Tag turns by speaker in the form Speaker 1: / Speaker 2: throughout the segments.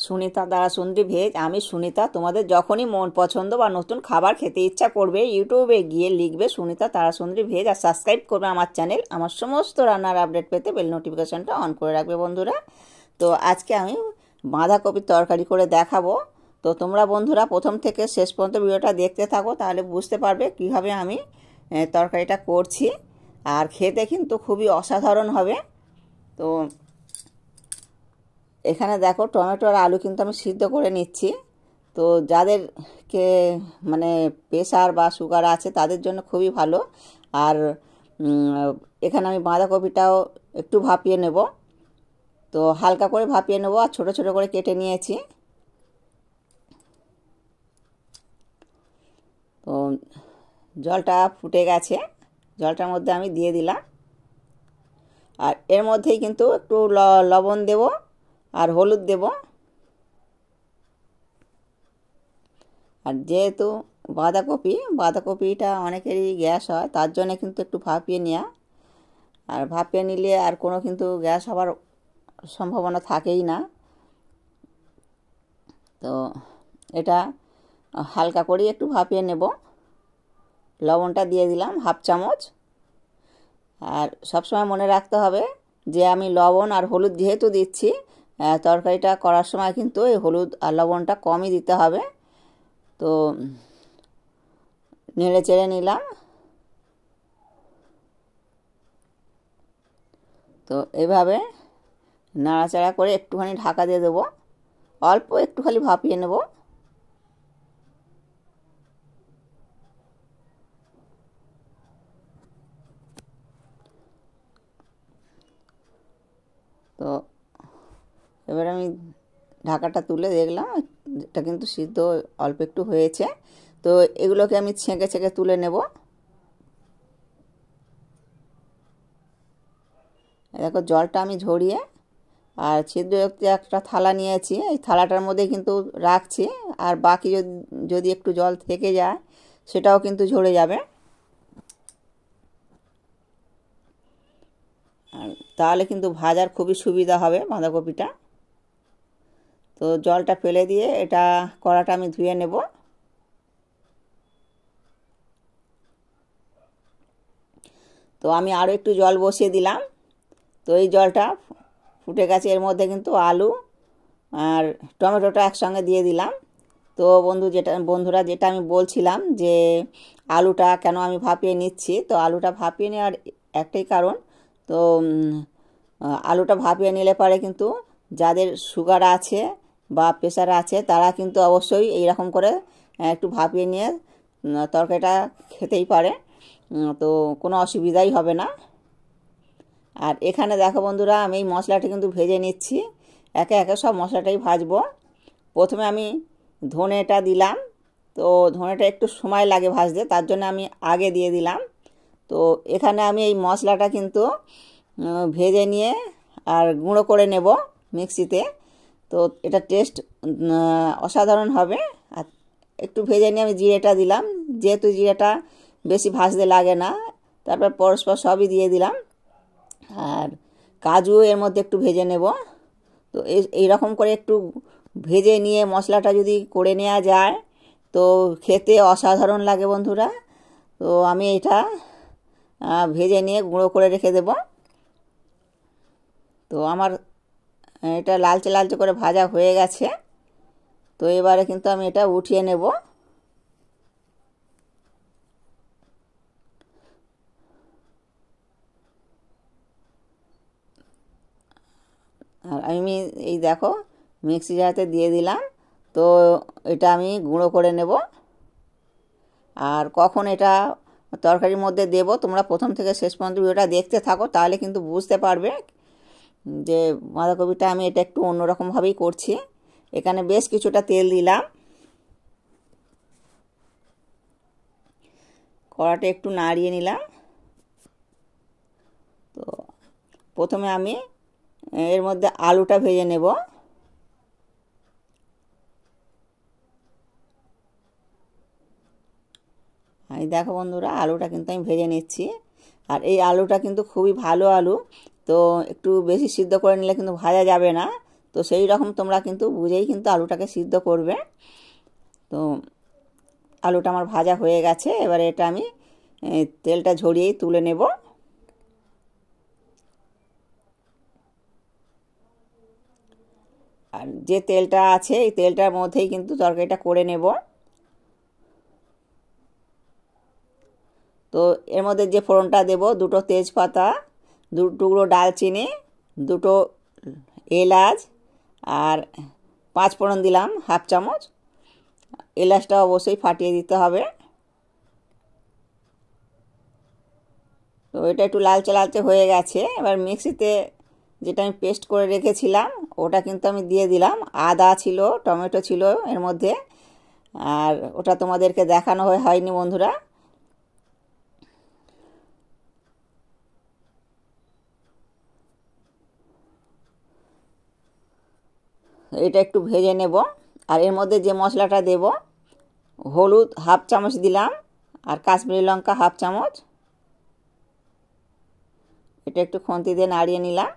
Speaker 1: সুনিতা দ্বারা সুন্দরী ভেজ। আমি সুনিতা। তোমাদের যখনই মন পছন্দ বা নতুন খাবার খেতে ইচ্ছা করবে, ইউটিউবে গিয়ে লিখবে সুনিতা তারা সুন্দরী ভেজ আর সাবস্ক্রাইব করবে আমার চ্যানেল। আমার সমস্ত রান্নার আপডেট পেতে বেল নোটিফিকেশনটা অন করে রাখবে বন্ধুরা। তো আজকে আমি বাঁধাকপির তরকারি করে দেখাবো। তো তোমরা বন্ধুরা প্রথম থেকে শেষ পর্যন্ত ভিডিওটা দেখতে থাকো, তাহলে বুঝতে পারবে কিভাবে আমি তরকারিটা করছি। আর খেতে কিন্তু খুবই অসাধারণ হবে। তো এখানে দেখো টমেটো আর আলু কিন্তু আমি সিদ্ধ করে নিচ্ছি। তো যাদেরকে মানে প্রেশার বা সুগার আছে তাদের জন্য খুবই ভালো। আর এখানে আমি বাঁধাকপিটাও একটু ভাপিয়ে নেব। তো হালকা করে ভাপিয়ে নেব আর ছোটো ছোটো করে কেটে নিয়েছি। তো জলটা ফুটে গেছে, জলটার মধ্যে আমি দিয়ে দিলাম। আর এর মধ্যেই কিন্তু একটু লবণ দেব আর হলুদ দেব। আর যেহেতু বাঁধাকপিটা অনেকেরই গ্যাস হয়, তার জন্য কিন্তু একটু ভাপিয়ে নেওয়া। আর ভাপিয়ে নিলে আর কোনো কিন্তু গ্যাস হওয়ার সম্ভাবনা থাকেই না। তো এটা হালকা করে একটু ভাপিয়ে নেব। লবণটা দিয়ে দিলাম হাফ চামচ। আর সবসময় মনে রাখতে হবে যে আমি লবণ আর হলুদ যেহেতু দিচ্ছি, তরকারিটা করার সময় কিন্তু এই হলুদ আর লবণটা কমই দিতে হবে। তো নেড়ে চেড়ে নিলাম। তো এভাবে নাড়াচাড়া করে একটুখানি ঢাকা দিয়ে দেবো, অল্প একটু খালি ভাপিয়ে নেব। তো এবার আমি ঢাকাটা তুলে দেখলাম এটা কিন্তু সিদ্ধ অল্প একটু হয়েছে। তো এগুলোকে আমি ছেঁকে ছেঁকে তুলে নেব। দেখো জলটা আমি ঝরিয়ে আর ছিদ্রযুক্ত একটা থালা নিয়েছি, এই থালাটার মধ্যে কিন্তু রাখছি। আর বাকি যদি একটু জল থেকে যায় সেটাও কিন্তু ঝরে যাবে। আর তাহলে কিন্তু ভাজার খুবই সুবিধা হবে বাঁধাকপিটা। তো জলটা ফেলে দিয়ে এটা কড়াটা আমি ধুয়ে নেব। তো আমি আরও একটু জল বসিয়ে দিলাম। তো এই জলটা ফুটে গেছে, এর মধ্যে কিন্তু আলু আর টমেটোটা একসঙ্গে দিয়ে দিলাম। তো বন্ধুরা যেটা আমি বলছিলাম যে আলুটা কেন আমি ভাপিয়ে নিচ্ছি, তো আলুটা ভাপিয়ে নেওয়ার একটাই কারণ। তো আলুটা ভাপিয়ে নিলে পরে কিন্তু যাদের সুগার আছে বা প্রেশার আছে তারা কিন্তু অবশ্যই এইরকম করে একটু ভাপিয়ে নিয়ে তরকারিটা খেতেই পারে। তো কোনো অসুবিধাই হবে না। আর এখানে দেখো বন্ধুরা আমি এই মশলাটা কিন্তু ভেজে নিচ্ছি, একে একে সব মশলাটাই ভাজবো। প্রথমে আমি ধনেটা দিলাম। তো ধনেটা একটু সময় লাগে ভাজতে, তার জন্য আমি আগে দিয়ে দিলাম। তো এখানে আমি এই মশলাটা কিন্তু ভেজে নিয়ে আর গুঁড়ো করে নেব মিক্সিতে। তো এটা টেস্ট অসাধারণ হবে। আর একটু ভেজে নিয়ে আমি জিরেটা দিলাম, যেহেতু জিরেটা বেশি ভাজতে লাগে না। তারপর পরস্পর সবই দিয়ে দিলাম। আর কাজু এর মধ্যে একটু ভেজে নেব। তো এইরকম করে একটু ভেজে নিয়ে মশলাটা যদি করে নেওয়া যায় তো খেতে অসাধারণ লাগে বন্ধুরা। তো আমি এটা ভেজে নিয়ে গুঁড়ো করে রেখে দেব। তো আমার এটা লালচে লালচে করে ভাজা হয়ে গেছে। তো এবারে কিন্তু আমি এটা উঠিয়ে নেব। আর আমি এই দেখো মিক্সি জারতে দিয়ে দিলাম। তো এটা আমি গুঁড়ো করে নেব। আর কখন এটা তরকারির মধ্যে দেব তোমরা প্রথম থেকে শেষ পর্যন্ত ভিডিওটা দেখতে থাকো, তাহলে কিন্তু বুঝতে পারবে যে বাঁধাকপিটা আমি এটা একটু অন্যরকমভাবেই করছি। এখানে বেশ কিছুটা তেল দিলাম। কড়াটা একটু নাড়িয়ে নিলাম। তো প্রথমে আমি এর মধ্যে আলুটা ভেজে নেব। এই দেখো বন্ধুরা আলুটা কিন্তু আমি ভেজে নিচ্ছি। আর এই আলুটা কিন্তু খুবই ভালো আলু। তো একটু বেশি সিদ্ধ করে নিলে কিন্তু ভাজা যাবে না। তো সেই রকম তোমরা কিন্তু বুঝেই কিন্তু আলুটাকে সিদ্ধ করবে। তো আলুটা আমার ভাজা হয়ে গেছে, এবারে এটা আমি তেলটা ঝরিয়েই তুলে নেব। আর যে তেলটা আছে এই তেলটার মধ্যেই কিন্তু তরকারিটা করে নেব। তো এর মধ্যে যে ফোড়নটা দেব, 2টো তেজপাতা, 2 টুকরো ডালচিনি, 2টো এলাচ আর 5 ফোড়ন দিলাম 1/2 চামচ। এলাচটা অবশ্যই ফাটিয়ে দিতে হবে। তো এটা একটু লালচে লালচে হয়ে গেছে। এবার মিক্সিতে যেটা আমি পেস্ট করে রেখেছিলাম ওটা কিন্তু আমি দিয়ে দিলাম। আদা ছিল, টমেটো ছিল এর মধ্যে, আর ওটা তোমাদেরকে দেখানো হয়নি বন্ধুরা। এটা একটু ভেজে নেব। আর এর মধ্যে যে মশলাটা দেব, হলুদ 1/2 চামচ দিলাম আর কাশ্মীরি লঙ্কা 1/2 চামচ। এটা একটু খুন্তি দিয়ে নাড়িয়ে নিলাম।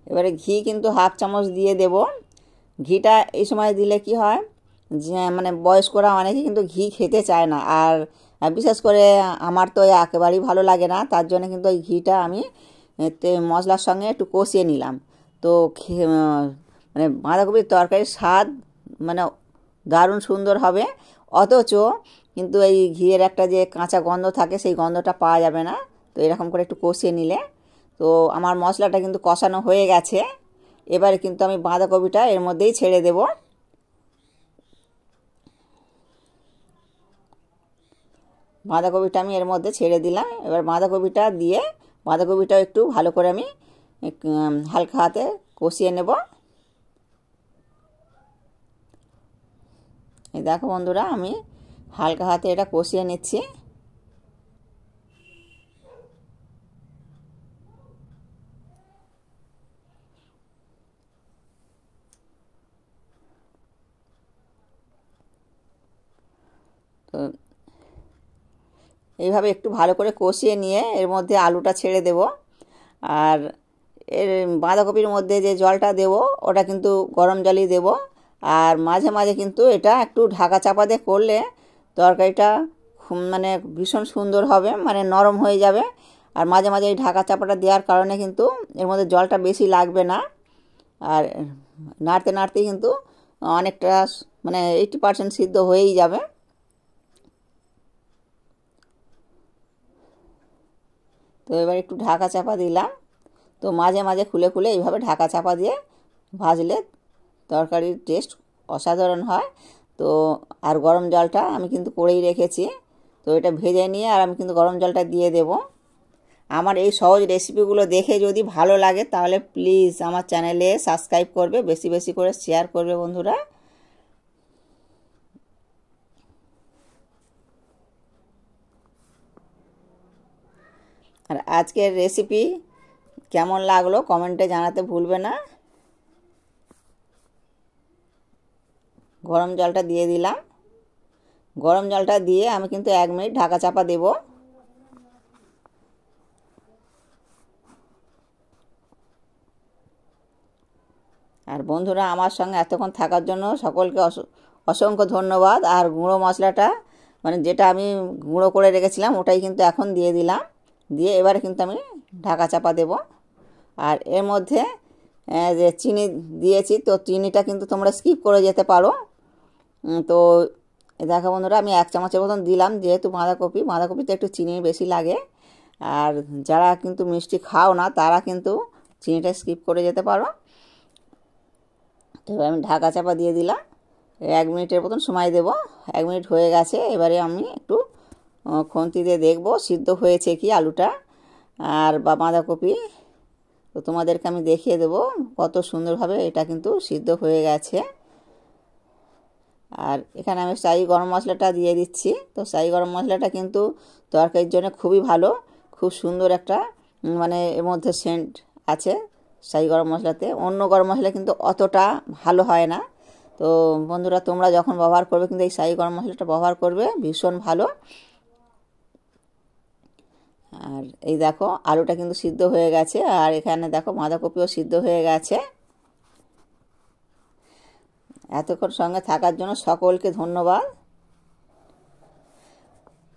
Speaker 1: এবারে ঘি কিন্তু 1/2 চামচ দিয়ে দেব। ঘিটা এই সময় দিলে কি হয়, যে মানে বয়স্করা অনেকে কিন্তু ঘি খেতে চায় না, আর বিশেষ করে আমার তো একেবারেই ভালো লাগে না। তার জন্য কিন্তু ওই ঘিটা আমি মশলার সঙ্গে একটু কষিয়ে নিলাম। তো মানে বাঁধাকপির তরকারির স্বাদ মানে দারুণ সুন্দর হবে, অথচ কিন্তু এই ঘিয়ের একটা যে কাঁচা গন্ধ থাকে সেই গন্ধটা পাওয়া যাবে না। তো এরকম করে একটু কষিয়ে নিলে, তো আমার মশলাটা কিন্তু কষানো হয়ে গেছে। এবারে কিন্তু আমি বাঁধাকপিটা এর মধ্যেই ছেড়ে দেব। বাঁধাকপিটা আমি এর মধ্যে ছেড়ে দিলাম। এবার বাঁধাকপিটা দিয়ে বাঁধাকপিটাও একটু ভালো করে আমি হালকা হাতে কষিয়ে নেব। এই দেখো বন্ধুরা, আমি হালকা হাতে এটা কষিয়ে নিচ্ছি। তো এইভাবে একটু ভালো করে কষিয়ে নিয়ে এর মধ্যে আলুটা ছেড়ে দেব। আর এর বাঁধাকপির মধ্যে যে জলটা দেব ওটা কিন্তু গরম জলই দেব। আর মাঝে মাঝে কিন্তু এটা একটু ঢাকা চাপা দিয়ে করলে তরকারিটা মানে ভীষণ সুন্দর হবে, মানে নরম হয়ে যাবে। আর মাঝে মাঝে এই ঢাকা চাপাটা দেওয়ার কারণে কিন্তু এর মধ্যে জলটা বেশি লাগবে না। আর নাড়তে নাড়তেই কিন্তু অনেকটা মানে 80% সিদ্ধ হয়েই যাবে। তো এবার একটু ঢাকা চাপা দিলাম। তো মাঝে মাঝে খুলে খুলে এইভাবে ঢাকা চাপা দিয়ে ভাজলে তরকারির টেস্ট অসাধারণ হয়। তো আর গরম জলটা আমি কিন্তু করেই রেখেছি। তো এটা ভেজে নিয়ে আর আমি কিন্তু গরম জলটা দিয়ে দেব। আমার এই সহজ রেসিপিগুলো দেখে যদি ভালো লাগে তাহলে প্লিজ আমার চ্যানেলে সাবস্ক্রাইব করবে, বেশি বেশি করে শেয়ার করবে বন্ধুরা। আর আজকের রেসিপি কেমন লাগলো কমেন্টে জানাতে ভুলবে না। গরম জলটা দিয়ে দিলাম। গরম জলটা দিয়ে আমি কিন্তু 1 মিনিট ঢাকা চাপা দেব। আর বন্ধুরা, আমার সঙ্গে এতক্ষণ থাকার জন্য সকলকে অসংখ্য ধন্যবাদ। আর গুঁড়ো মশলাটা মানে যেটা আমি গুঁড়ো করে রেখেছিলাম ওটাই কিন্তু এখন দিয়ে দিলাম। দিয়ে এবারে কিন্তু আমি ঢাকা চাপা দেব। আর এর মধ্যে যে চিনি দিয়েছি, তো চিনিটা কিন্তু তোমরা স্কিপ করে যেতে পারো। তো দেখো বন্ধুরা, আমি 1 চামচের মতন দিলাম, যেহেতু বাঁধাকপিতে একটু চিনি বেশি লাগে। আর যারা কিন্তু মিষ্টি খাও না তারা কিন্তু চিনিটা স্কিপ করে যেতে পারো। তো এবার আমি ঢাকা চাপা দিয়ে দিলাম। 1 মিনিটের মতন সময় দেব। 1 মিনিট হয়ে গেছে। এবারে আমি একটু খুন্তি দিয়ে দেখব সিদ্ধ হয়েছে কি আলুটা আর বা বাঁধাকপি। তো তোমাদেরকে আমি দেখিয়ে দেব কত সুন্দরভাবে এটা কিন্তু সিদ্ধ হয়ে গেছে। আর এখানে আমি শাহি গরম মশলাটা দিয়ে দিচ্ছি। তো শাহি গরম মশলাটা কিন্তু তরকারির জন্য খুবই ভালো, খুব সুন্দর একটা মানে এর মধ্যে সেন্ট আছে শাহি গরম মশলাতে। অন্য গরম মশলা কিন্তু অতটা ভালো হয় না। তো বন্ধুরা, তোমরা যখন ব্যবহার করবে কিন্তু এই শাহি গরম মশলাটা ব্যবহার করবে, ভীষণ ভালো। আর এই দেখো আলুটা কিন্তু সিদ্ধ হয়ে গেছে, আর এখানে দেখো বাঁধাকপিও সিদ্ধ হয়ে গেছে। এতক্ষণ সঙ্গে থাকার জন্য সকলকে ধন্যবাদ।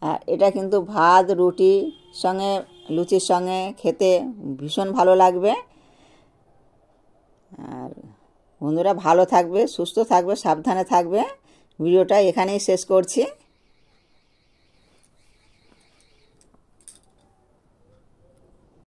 Speaker 1: আর এটা কিন্তু ভাত, রুটি সঙ্গে, লুচির সঙ্গে খেতে ভীষণ ভালো লাগবে। আর বন্ধুরা ভালো থাকবে, সুস্থ থাকবে, সাবধানে থাকবে। ভিডিওটা এখানেই শেষ করছি।